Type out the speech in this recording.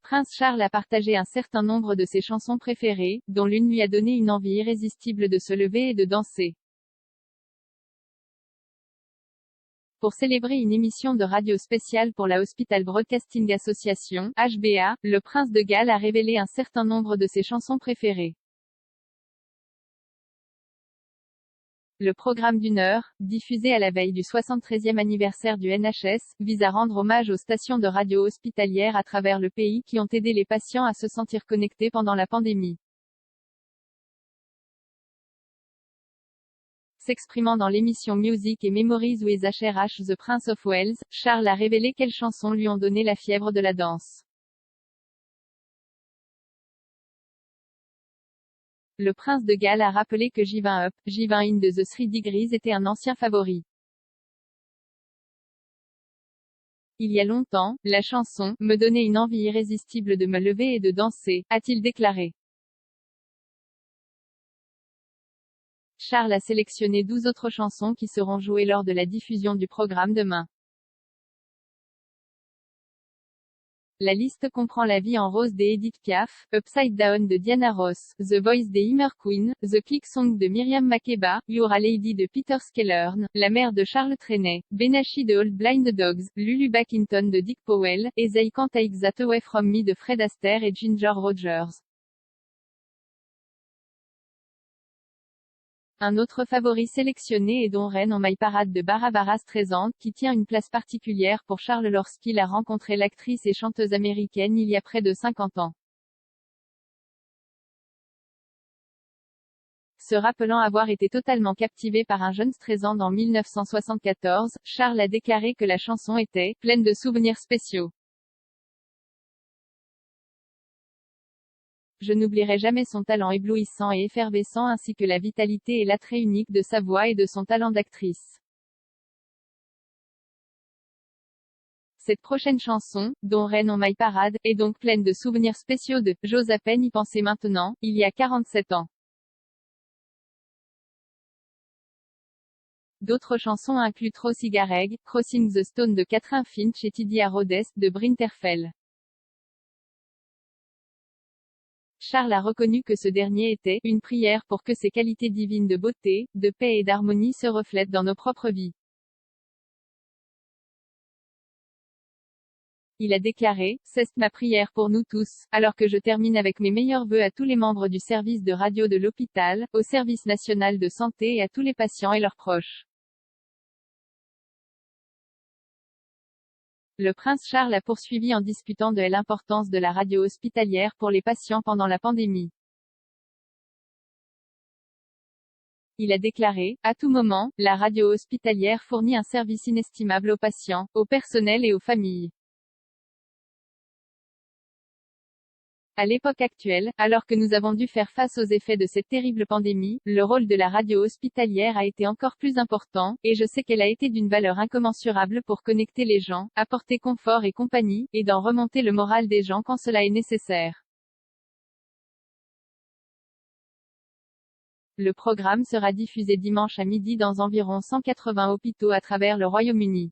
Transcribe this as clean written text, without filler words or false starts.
Prince Charles a partagé un certain nombre de ses chansons préférées, dont l'une lui a donné une envie irrésistible de se lever et de danser. Pour célébrer une émission de radio spéciale pour la Hospital Broadcasting Association, HBA, le prince de Galles a révélé un certain nombre de ses chansons préférées. Le programme d'une heure, diffusé à la veille du 73e anniversaire du NHS, vise à rendre hommage aux stations de radio hospitalières à travers le pays qui ont aidé les patients à se sentir connectés pendant la pandémie. S'exprimant dans l'émission Music et Memories with HRH The Prince of Wales, Charles a révélé quelles chansons lui ont donné la fièvre de la danse. Le prince de Galles a rappelé que Givin Up, Givin In de The 3 Degrees était un ancien favori. Il y a longtemps, la chanson me donnait une envie irrésistible de me lever et de danser, a-t-il déclaré. Charles a sélectionné 12 autres chansons qui seront jouées lors de la diffusion du programme demain. La liste comprend La vie en rose des Edith Piaf, Upside Down de Diana Ross, The Voice des Immer Queen, The Click Song de Myriam Makeba, You're a Lady de Peter Skellern, La mère de Charles Trenet, Benashi de Old Blind Dogs, Lulu Backington de Dick Powell, et They Can't Take That Away From Me de Fred Astaire et Ginger Rogers. Un autre favori sélectionné est Don't Rain on My Parade de Barbara Streisand, qui tient une place particulière pour Charles lorsqu'il a rencontré l'actrice et chanteuse américaine il y a près de 50 ans. Se rappelant avoir été totalement captivé par un jeune Streisand en 1974, Charles a déclaré que la chanson était « pleine de souvenirs spéciaux ». Je n'oublierai jamais son talent éblouissant et effervescent ainsi que la vitalité et l'attrait unique de sa voix et de son talent d'actrice. Cette prochaine chanson, Don't Rain on My Parade, est donc pleine de souvenirs spéciaux de « J'ose à peine y penser maintenant », il y a 47 ans. D'autres chansons incluent Throw Cigar Egg, Crossing the Stone de Catherine Finch et Tidia Rhodes, de Bryn Terfel. Charles a reconnu que ce dernier était « une prière pour que ces qualités divines de beauté, de paix et d'harmonie se reflètent dans nos propres vies ». Il a déclaré « C'est ma prière pour nous tous, alors que je termine avec mes meilleurs vœux à tous les membres du service de radio de l'hôpital, au service national de santé et à tous les patients et leurs proches ». Le prince Charles a poursuivi en discutant de l'importance de la radio hospitalière pour les patients pendant la pandémie. Il a déclaré « À tout moment, la radio hospitalière fournit un service inestimable aux patients, au personnel et aux familles. À l'époque actuelle, alors que nous avons dû faire face aux effets de cette terrible pandémie, le rôle de la radio hospitalière a été encore plus important, et je sais qu'elle a été d'une valeur incommensurable pour connecter les gens, apporter confort et compagnie, et d'en remonter le moral des gens quand cela est nécessaire. Le programme sera diffusé dimanche à midi dans environ 180 hôpitaux à travers le Royaume-Uni.